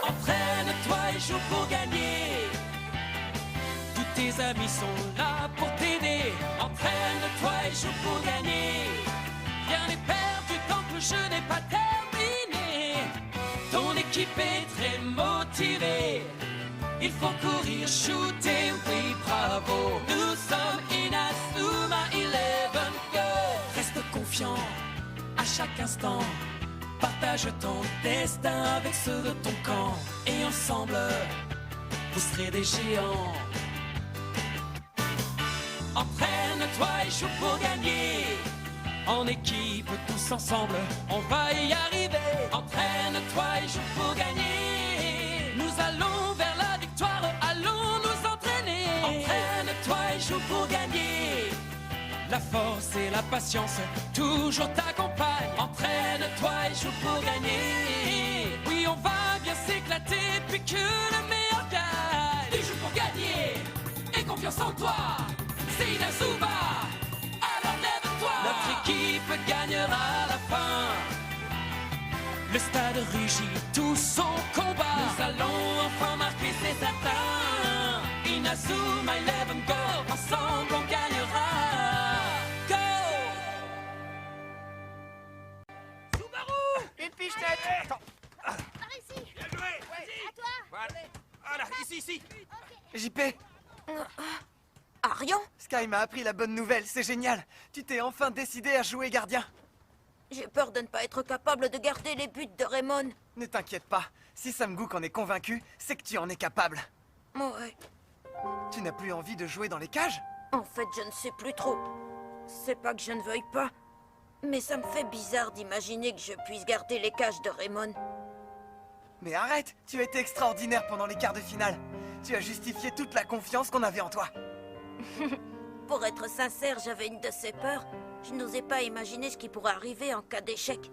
Entraîne-toi et joue pour gagner. Tous tes amis sont là pour t'aider. Entraîne-toi et joue pour gagner. Rien n'est perdu tant que le jeu n'est pas terminé. Ton équipe est très motivée. Il faut courir, shooter, oui bravo. Nous sommes Inazuma 11 Go. Reste confiant à chaque instant. Partage ton destin avec ceux de ton camp. Et ensemble, vous serez des géants. Entraîne-toi et joue pour gagner. En équipe, tous ensemble, on va y arriver. Entraîne-toi et joue pour gagner. Nous allons vers la victoire, allons nous entraîner. Entraîne-toi et joue pour gagner. La force et la patience toujours t'accompagnent. Entraîne-toi et joue pour gagner. Oui, on va bien s'éclater, puis que le meilleur gagne. Tu joues pour gagner, et confiance en toi. C'est Inazuma, alors lève-toi. Notre équipe gagnera à la fin. Le stade rugit tout son combat. Nous allons enfin marquer, c'est certain. Inazuma 11 Go, ensemble on gagnera. Une pichenette. Attends. Par ici. Bien joué. À toi. Voilà, ici. JP, Arion, Sky m'a appris la bonne nouvelle, c'est génial. Tu t'es enfin décidé à jouer gardien. j'ai peur de ne pas être capable de garder les buts de Raymond. Oh. Ne t'inquiète pas, si Sam Gook en est convaincu, c'est que tu en es capable. Ouais, Tu n'as plus envie de jouer dans les cages? en fait, je ne sais plus trop. C'est pas que je ne veuille pas, mais ça me fait bizarre d'imaginer que je puisse garder les cages de Raymond. Mais arrête, tu as été extraordinaire pendant les quarts de finale. Tu as justifié toute la confiance qu'on avait en toi. Pour être sincère, j'avais une de ces peurs. Je n'osais pas imaginer ce qui pourrait arriver en cas d'échec.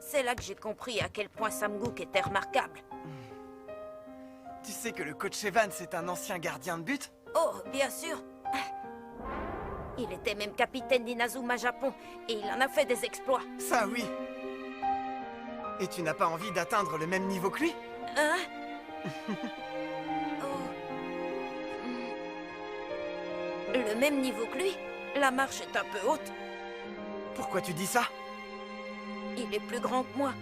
C'est là que j'ai compris à quel point Sam Gook était remarquable. Tu sais que le coach Evans est un ancien gardien de but? Oh, bien sûr. Il était même capitaine d'Inazuma Japon et il en a fait des exploits. Ça oui. Et tu n'as pas envie d'atteindre le même niveau que lui? Hein? Oh. Le même niveau que lui? La marche est un peu haute. Pourquoi tu dis ça? Il est plus grand que moi.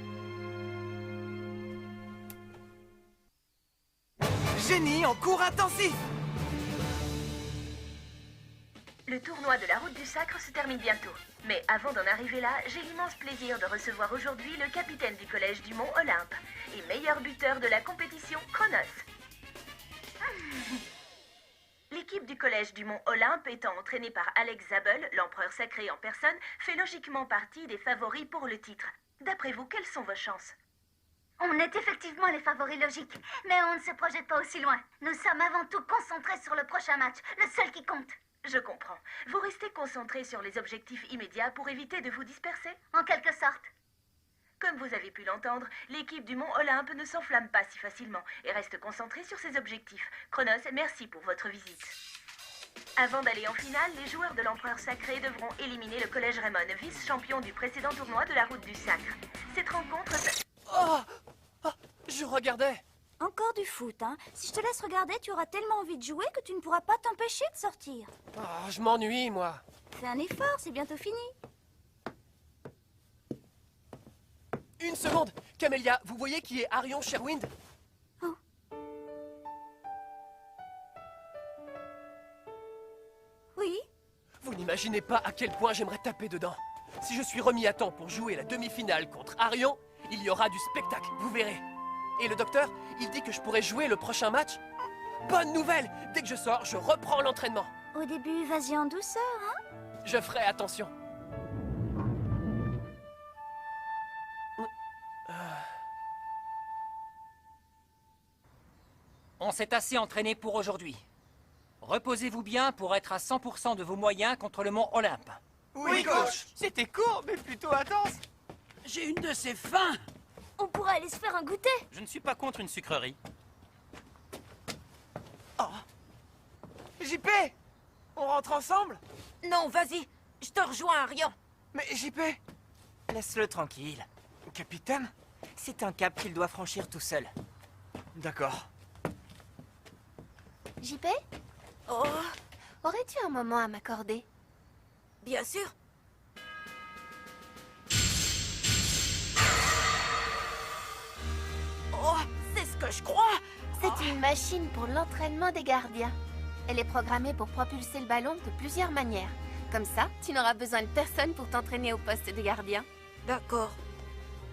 Génie en cours intensif! Le tournoi de la route du sacre se termine bientôt. Mais avant d'en arriver là, j'ai l'immense plaisir de recevoir aujourd'hui le capitaine du collège du Mont Olympe et meilleur buteur de la compétition, Chronos. L'équipe du collège du Mont Olympe, étant entraînée par Alex Zabel, l'empereur sacré en personne, fait logiquement partie des favoris pour le titre. D'après vous, quelles sont vos chances? On est effectivement les favoris logiques, mais on ne se projette pas aussi loin. Nous sommes avant tout concentrés sur le prochain match, le seul qui compte. Je comprends. Vous restez concentré sur les objectifs immédiats pour éviter de vous disperser? En quelque sorte. Comme vous avez pu l'entendre, l'équipe du Mont Olympe ne s'enflamme pas si facilement et reste concentrée sur ses objectifs. Chronos, merci pour votre visite. Avant d'aller en finale, les joueurs de l'Empereur Sacré devront éliminer le Collège Raymond, vice-champion du précédent tournoi de la Route du Sacre. Cette rencontre... Je regardais. Encore du foot, hein? Si je te laisse regarder, tu auras tellement envie de jouer que tu ne pourras pas t'empêcher de sortir. Oh, je m'ennuie, moi. Fais un effort, c'est bientôt fini. Une seconde. Camélia, vous voyez qui est Arion Sherwind? Oui? Vous n'imaginez pas à quel point j'aimerais taper dedans. Si je suis remis à temps pour jouer la demi-finale contre Arion, il y aura du spectacle, vous verrez. Et le docteur, il dit que je pourrais jouer le prochain match. Bonne nouvelle! Dès que je sors, je reprends l'entraînement. Au début, vas-y en douceur, hein? Je ferai attention. On s'est assez entraîné pour aujourd'hui. Reposez-vous bien pour être à 100% de vos moyens contre le Mont Olympe. Oui, coach! C'était court, mais plutôt intense. J'ai une de ces fins. On pourrait aller se faire un goûter. Je ne suis pas contre une sucrerie. JP! On rentre ensemble? Non, vas-y, je te rejoins, Arion. Mais JP, laisse-le tranquille. Capitaine, C'est un cap qu'il doit franchir tout seul. D'accord. JP, Oh, aurais-tu un moment à m'accorder? bien sûr. Oh, c'est ce que je crois. C'est une machine pour l'entraînement des gardiens. Elle est programmée pour propulser le ballon de plusieurs manières. Comme ça, tu n'auras besoin de personne pour t'entraîner au poste de gardien. D'accord.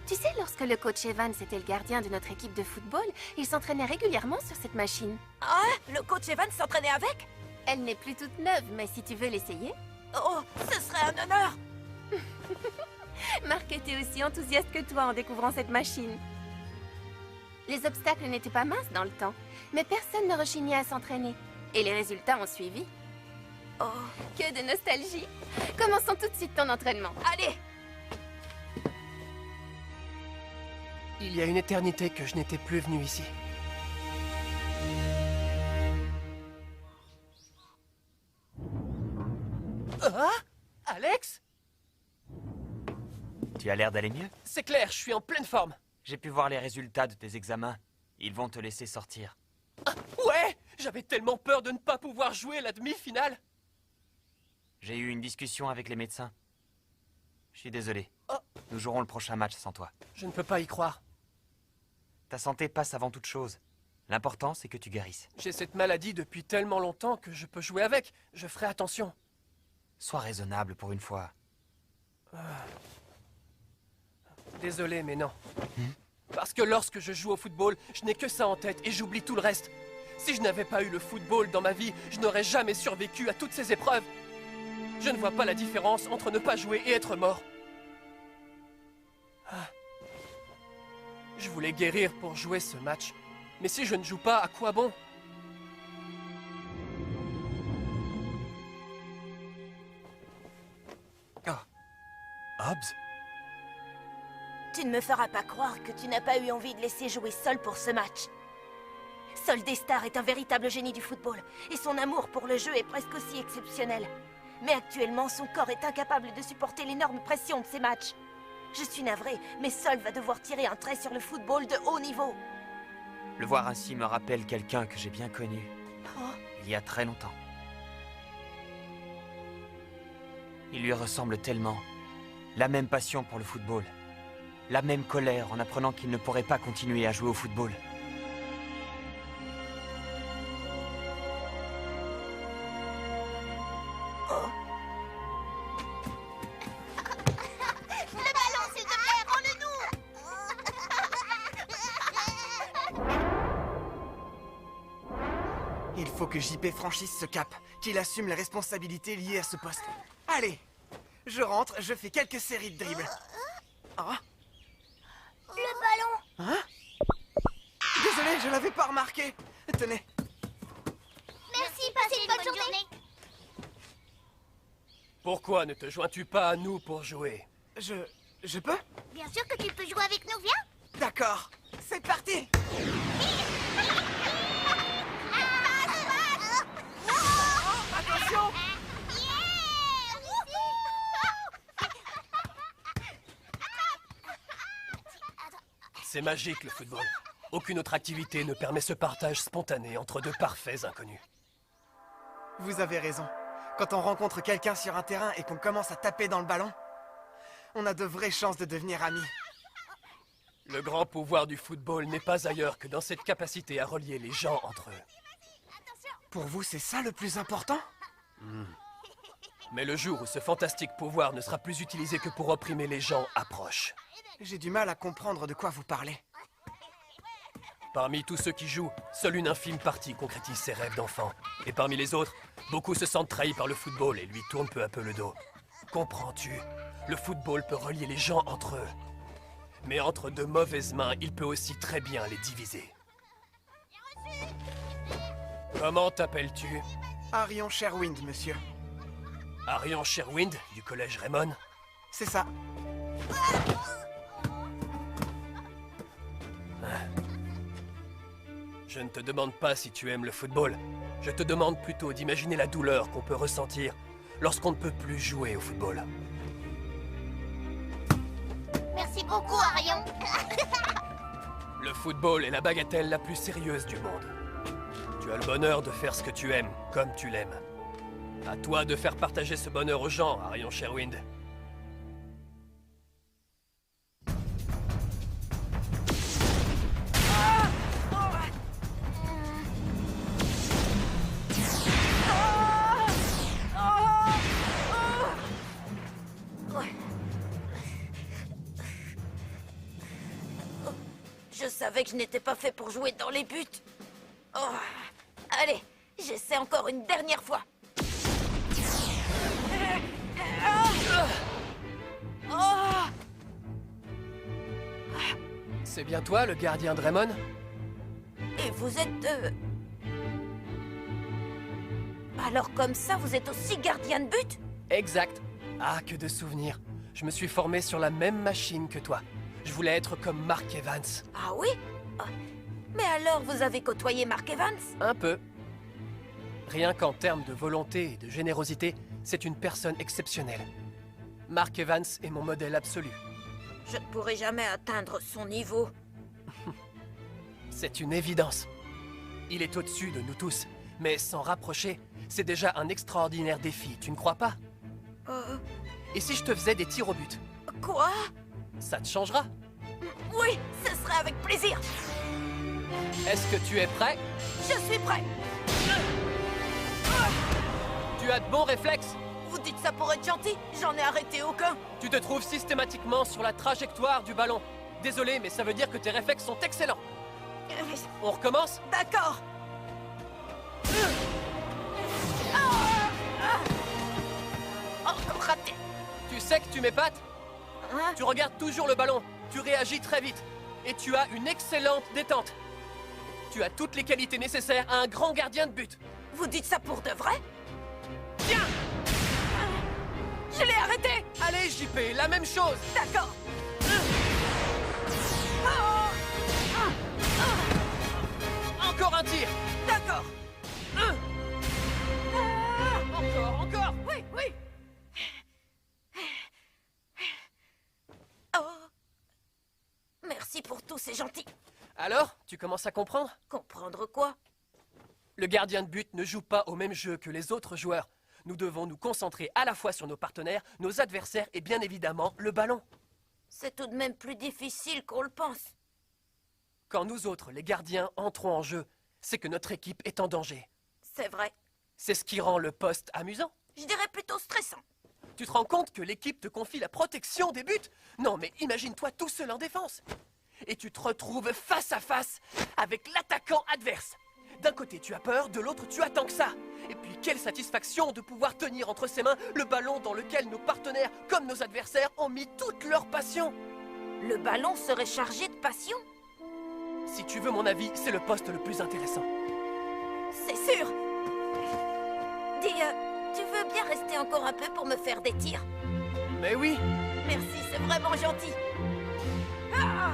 Tu sais, lorsque le coach Evans était le gardien de notre équipe de football, il s'entraînait régulièrement sur cette machine. Ah, le coach Evans s'entraînait avec? Elle n'est plus toute neuve, mais si tu veux l'essayer... Oh, ce serait un honneur. Marc était aussi enthousiaste que toi en découvrant cette machine. Les obstacles n'étaient pas minces dans le temps, mais personne ne rechignait à s'entraîner. Et les résultats ont suivi. Oh, Que de nostalgie! Commençons tout de suite ton entraînement. allez. Il y a une éternité que je n'étais plus venu ici. Ah? Alex? Tu as l'air d'aller mieux? C'est clair, je suis en pleine forme. J'ai pu voir les résultats de tes examens. Ils vont te laisser sortir. Ouais! J'avais tellement peur de ne pas pouvoir jouer la demi-finale. J'ai eu une discussion avec les médecins. Je suis désolé. Oh. Nous jouerons le prochain match sans toi. Je ne peux pas y croire. Ta santé passe avant toute chose. L'important, c'est que tu guérisses. J'ai cette maladie depuis tellement longtemps que je peux jouer avec. Je ferai attention. Sois raisonnable pour une fois. Désolé, mais non. Parce que lorsque je joue au football, je n'ai que ça en tête et j'oublie tout le reste. Si je n'avais pas eu le football dans ma vie, je n'aurais jamais survécu à toutes ces épreuves. Je ne vois pas la différence entre ne pas jouer et être mort. Ah. Je voulais guérir pour jouer ce match. Mais si je ne joue pas, à quoi bon? Hobbs? Tu ne me feras pas croire que tu n'as pas eu envie de laisser jouer Sol pour ce match. Sol Destar est un véritable génie du football, et son amour pour le jeu est presque aussi exceptionnel. Mais actuellement, son corps est incapable de supporter l'énorme pression de ces matchs. Je suis navrée, mais Sol va devoir tirer un trait sur le football de haut niveau. Le voir ainsi me rappelle quelqu'un que j'ai bien connu. Oh. Il y a très longtemps. Il lui ressemble tellement. La même passion pour le football. La même colère en apprenant qu'il ne pourrait pas continuer à jouer au football. Le ballon, s'il te plaît, rends-le-nous. Il faut que JP franchisse ce cap, qu'il assume les responsabilités liées à ce poste. Allez, je rentre, je fais quelques séries de dribbles. Ah, Le ballon. hein? Désolé, je l'avais pas remarqué. Tenez. Merci, passez une bonne journée. Pourquoi ne te joins-tu pas à nous pour jouer? Je peux? Bien sûr que tu peux jouer avec nous, viens. D'accord, c'est parti. Attention! C'est magique le football. Aucune autre activité ne permet ce partage spontané entre deux parfaits inconnus. Vous avez raison. Quand on rencontre quelqu'un sur un terrain et qu'on commence à taper dans le ballon, on a de vraies chances de devenir amis. Le grand pouvoir du football n'est pas ailleurs que dans cette capacité à relier les gens entre eux. Pour vous, c'est ça le plus important? Mais le jour où ce fantastique pouvoir ne sera plus utilisé que pour opprimer les gens approche. J'ai du mal à comprendre de quoi vous parlez. Parmi tous ceux qui jouent, seule une infime partie concrétise ses rêves d'enfant. Et parmi les autres, beaucoup se sentent trahis par le football et lui tournent peu à peu le dos. Comprends-tu? Le football peut relier les gens entre eux. Mais entre de mauvaises mains, il peut aussi très bien les diviser. Comment t'appelles-tu? Arion Sherwind, monsieur. Arion Sherwind, du collège Raymond? C'est ça. Je ne te demande pas si tu aimes le football. Je te demande plutôt d'imaginer la douleur qu'on peut ressentir lorsqu'on ne peut plus jouer au football. Merci beaucoup, Arion. Le football est la bagatelle la plus sérieuse du monde. Tu as le bonheur de faire ce que tu aimes, comme tu l'aimes. À toi de faire partager ce bonheur aux gens, Arion Sherwind. Je savais que je n'étais pas fait pour jouer dans les buts. Oh. Allez, j'essaie encore une dernière fois. C'est bien toi, le gardien Draymond? Et vous êtes... Alors comme ça, vous êtes aussi gardien de but? Exact. Ah, que de souvenirs. Je me suis formé sur la même machine que toi. Je voulais être comme Mark Evans. Ah oui? Mais alors, vous avez côtoyé Mark Evans? Un peu. Rien qu'en termes de volonté et de générosité, c'est une personne exceptionnelle. Mark Evans est mon modèle absolu. Je ne pourrai jamais atteindre son niveau. C'est une évidence. Il est au-dessus de nous tous, mais s'en rapprocher, c'est déjà un extraordinaire défi, tu ne crois pas? Et si je te faisais des tirs au but? Quoi? Ça te changera? Oui, ce serait avec plaisir. Est-ce que tu es prêt? Je suis prêt. Tu as de bons réflexes? Vous dites ça pour être gentil? J'en ai arrêté aucun. Tu te trouves systématiquement sur la trajectoire du ballon. Désolé, mais ça veut dire que tes réflexes sont excellents. On recommence? D'accord. Encore raté. Tu sais que tu m'épates? Hein? Tu regardes toujours le ballon, tu réagis très vite, et tu as une excellente détente. Tu as toutes les qualités nécessaires à un grand gardien de but. Vous dites ça pour de vrai? Tiens! Je l'ai arrêté! Allez, JP, la même chose! D'accord. Encore un tir! D'accord. Encore! Oui, oui. Oh. Merci pour tout, c'est gentil. Alors, tu commences à comprendre? Comprendre quoi? Le gardien de but ne joue pas au même jeu que les autres joueurs. Nous devons nous concentrer à la fois sur nos partenaires, nos adversaires et bien évidemment le ballon. C'est tout de même plus difficile qu'on le pense. Quand nous autres, les gardiens, entrons en jeu, c'est que notre équipe est en danger. C'est vrai. C'est ce qui rend le poste amusant. Je dirais plutôt stressant. Tu te rends compte que l'équipe te confie la protection des buts? Non, mais imagine-toi tout seul en défense. Et tu te retrouves face à face avec l'attaquant adverse. D'un côté, tu as peur, de l'autre, tu attends que ça. Et puis, quelle satisfaction de pouvoir tenir entre ses mains le ballon dans lequel nos partenaires, comme nos adversaires, ont mis toute leur passion. Le ballon serait chargé de passion? Si tu veux mon avis, c'est le poste le plus intéressant. C'est sûr. Dis, tu veux bien rester encore un peu pour me faire des tirs? Mais oui. Merci, c'est vraiment gentil. Ah!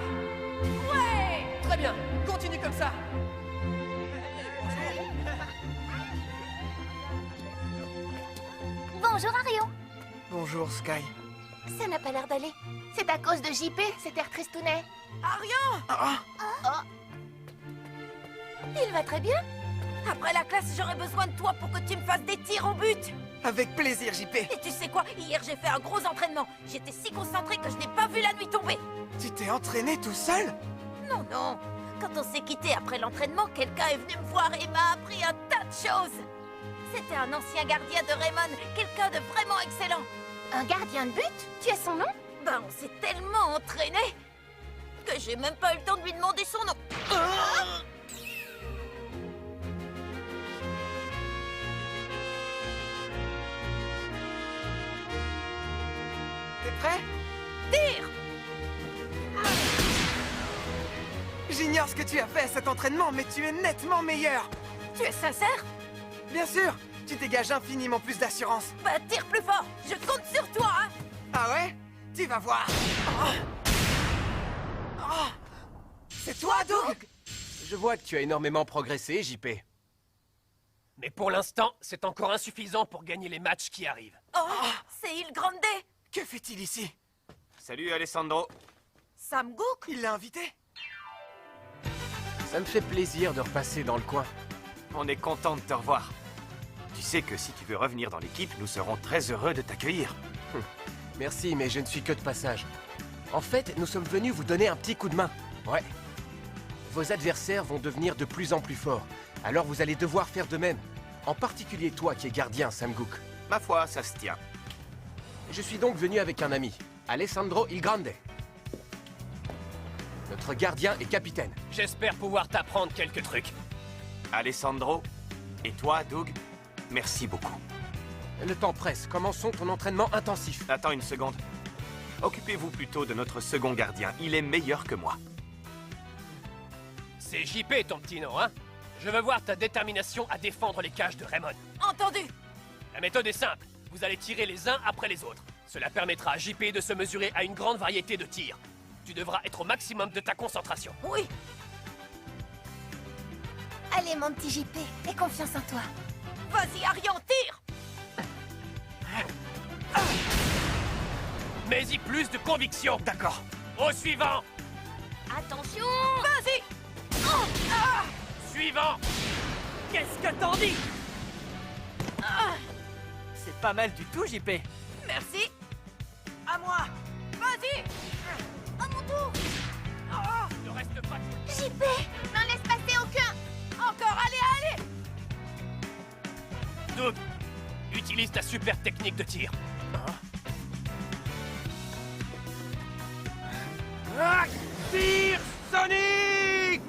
Ouais! Très bien, continue comme ça. Bonjour Arion. Bonjour, Sky. Ça n'a pas l'air d'aller. C'est à cause de JP, cet air tristounet. Arion! Ah, Il va très bien. Après la classe, j'aurais besoin de toi pour que tu me fasses des tirs au but. avec plaisir, JP. Et tu sais quoi? Hier, j'ai fait un gros entraînement. J'étais si concentrée que je n'ai pas vu la nuit tomber. Tu t'es entraîné tout seul? Non, non. Quand on s'est quitté après l'entraînement, quelqu'un est venu me voir et m'a appris un tas de choses. C'était un ancien gardien de Raymond, quelqu'un de vraiment excellent. Un gardien de but? Tu as son nom? Ben, on s'est tellement entraîné que j'ai même pas eu le temps de lui demander son nom. T'es prêt? Tire! J'ignore ce que tu as fait à cet entraînement, mais tu es nettement meilleur. Tu es sincère? Bien sûr, tu dégages infiniment plus d'assurance. Bah, tire plus fort. Je compte sur toi, hein. Ah ouais? Tu vas voir. C'est toi, Doug? Je vois que tu as énormément progressé, JP. Mais pour l'instant, c'est encore insuffisant pour gagner les matchs qui arrivent. Oh, c'est Il Grande. Que fait-il ici? Salut Alessandro. Sam Gook? Il l'a invité? Ça me fait plaisir de repasser dans le coin. On est content de te revoir. Tu sais que si tu veux revenir dans l'équipe, nous serons très heureux de t'accueillir. Merci, mais je ne suis que de passage. En fait, nous sommes venus vous donner un petit coup de main. Ouais. Vos adversaires vont devenir de plus en plus forts. Alors vous allez devoir faire de même. En particulier toi qui es gardien, Sam Gook. Ma foi, ça se tient. Je suis donc venu avec un ami, Alessandro Il Grande. Notre gardien et capitaine. J'espère pouvoir t'apprendre quelques trucs. Alessandro, et toi, Doug, merci beaucoup. Le temps presse. Commençons ton entraînement intensif. Attends une seconde. Occupez-vous plutôt de notre second gardien. Il est meilleur que moi. C'est JP, ton petit nom, hein? Je veux voir ta détermination à défendre les cages de Raymond. Entendu. La méthode est simple. Vous allez tirer les uns après les autres. Cela permettra à JP de se mesurer à une grande variété de tirs. Tu devras être au maximum de ta concentration. Oui. Allez, mon petit JP, aie confiance en toi. Vas-y, Arion, tire. Mets-y plus de conviction. D'accord. Au suivant. Attention! Vas-y. Suivant. Qu'est-ce que t'en dis? C'est pas mal du tout, JP. Merci. À moi! Vas-y. À mon tour! Ne reste pas... JP, n'en laisse passer aucun! Encore, allez, allez. Doug, utilise ta super technique de tir. Tire Sonic!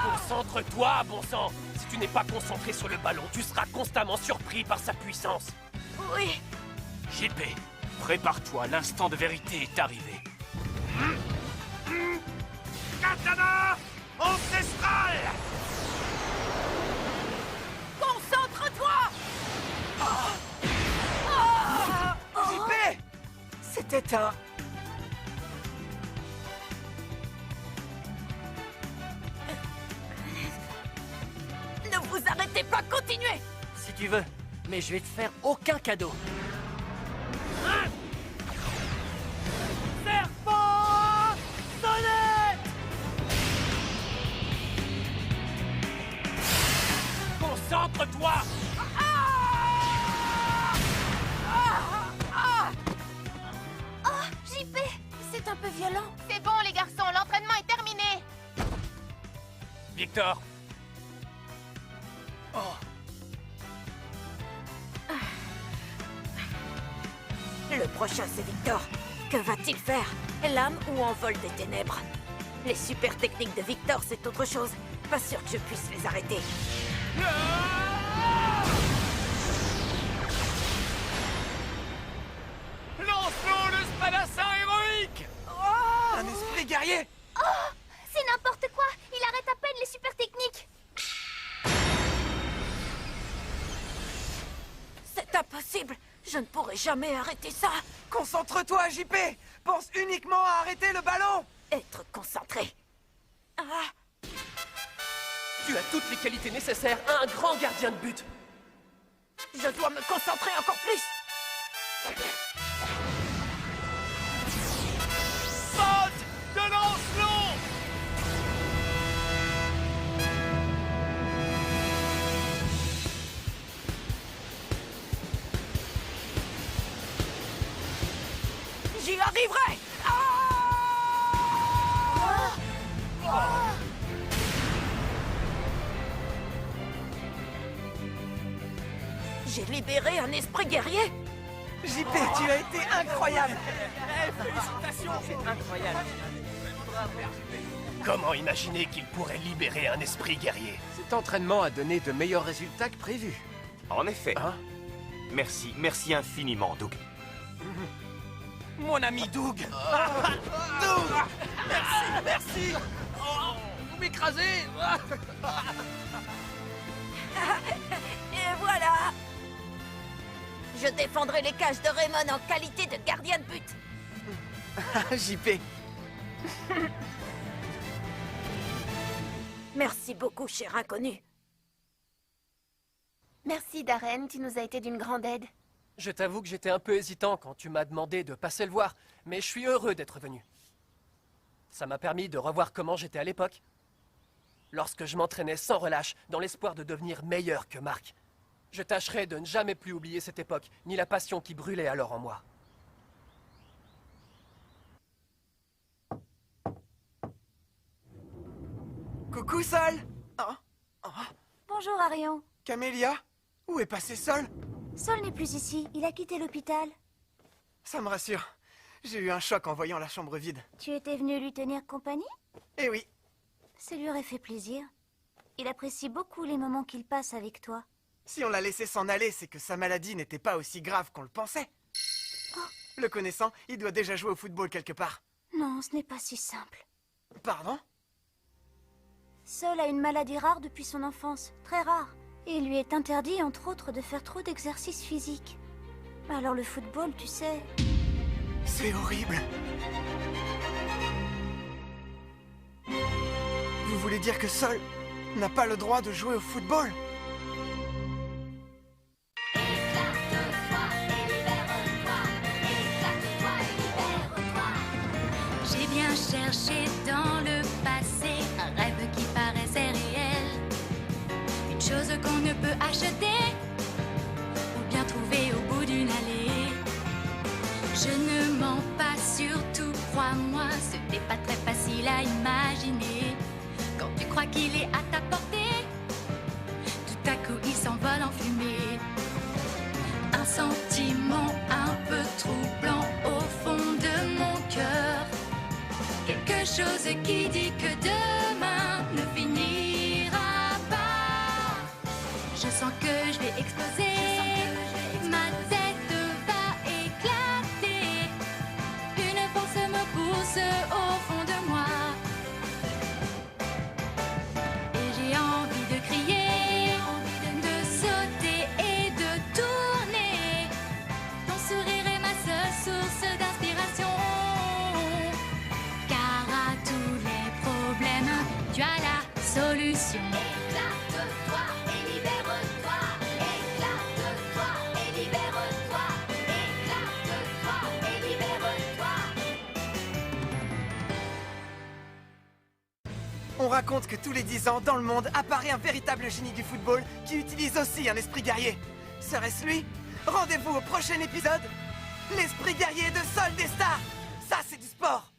Concentre-toi, bon sang. Si tu n'es pas concentré sur le ballon, tu seras constamment surpris par sa puissance. Oui. JP, prépare-toi, l'instant de vérité est arrivé. Katana ancestral! Concentre-toi. JP! C'était un... Ne vous arrêtez pas, continuez. Si tu veux, mais je vais te faire aucun cadeau. Serpent Sonnette! Concentre-toi. Oh, JP, c'est un peu violent. C'est bon, les garçons, l'entraînement est terminé. Victor. Le prochain, c'est Victor. Que va-t-il faire? Lame ou envol des ténèbres? Les super techniques de Victor, c'est autre chose. Pas sûr que je puisse les arrêter. Lançons le spadassin héroïque. Un esprit guerrier! Oh, c'est n'importe quoi. Il arrête à peine les super techniques. C'est impossible. Je ne pourrai jamais arrêter ça. Concentre-toi, JP! Pense uniquement à arrêter le ballon! Être concentré. Tu as toutes les qualités nécessaires à un grand gardien de but. Je dois me concentrer encore plus. Saute de Lancelot. J'y arriverai. J'ai libéré un esprit guerrier. JP, tu as été incroyable! Félicitations, c'est incroyable. Comment imaginer qu'il pourrait libérer un esprit guerrier? Cet entraînement a donné de meilleurs résultats que prévu. En effet. Hein? Merci, merci infiniment, Doug. Mon ami Doug. Doug! Merci! Vous m'écrasez. Et voilà. Je défendrai les cages de Raymond en qualité de gardien de but. JP, Merci beaucoup, cher inconnu. Merci, Darren, tu nous as été d'une grande aide. Je t'avoue que j'étais un peu hésitant quand tu m'as demandé de passer le voir, mais je suis heureux d'être venu. Ça m'a permis de revoir comment j'étais à l'époque. Lorsque je m'entraînais sans relâche, dans l'espoir de devenir meilleur que Marc. Je tâcherai de ne jamais plus oublier cette époque, ni la passion qui brûlait alors en moi. Coucou, Sol! Bonjour, Arion. Camélia? Où est passé Sol? Sol n'est plus ici. Il a quitté l'hôpital. Ça me rassure. J'ai eu un choc en voyant la chambre vide. Tu étais venu lui tenir compagnie? Eh oui. Ça lui aurait fait plaisir. Il apprécie beaucoup les moments qu'il passe avec toi. Si on l'a laissé s'en aller, c'est que sa maladie n'était pas aussi grave qu'on le pensait. Le connaissant, il doit déjà jouer au football quelque part. Non, ce n'est pas si simple. Pardon? Sol a une maladie rare depuis son enfance, très rare. Et il lui est interdit, entre autres, de faire trop d'exercices physiques. Alors le football, tu sais... C'est horrible. Vous voulez dire que Sol n'a pas le droit de jouer au football? J'ai bien cherché dans le passé un rêve qui paraissait réel. Une chose qu'on ne peut acheter ou bien trouver au bout d'une allée. Je ne mens pas, surtout crois-moi, ce n'est pas très facile à imaginer. Quand tu crois qu'il est à ta portée, tout à coup il s'envole en fumée. Un sentiment un peu troublant au fond de mon cœur. Quelque chose qui dit que demain ne finira pas. Je sens que je vais exploser. Ma tête va éclater. Une force me pousse au fond de moi. Et j'ai envie de crier, de sauter et de tourner. Ton sourire est ma seule source d'inspiration. Car à tous les problèmes, tu as la solution. Éclate-toi et libère-toi. Éclate-toi et libère-toi. Éclate-toi et libère-toi. On raconte que tous les 10 ans, dans le monde, apparaît un véritable génie du football qui utilise aussi un esprit guerrier. Serait-ce lui? Rendez-vous au prochain épisode. L'esprit guerrier de Sol des Stars. Ça, c'est du sport.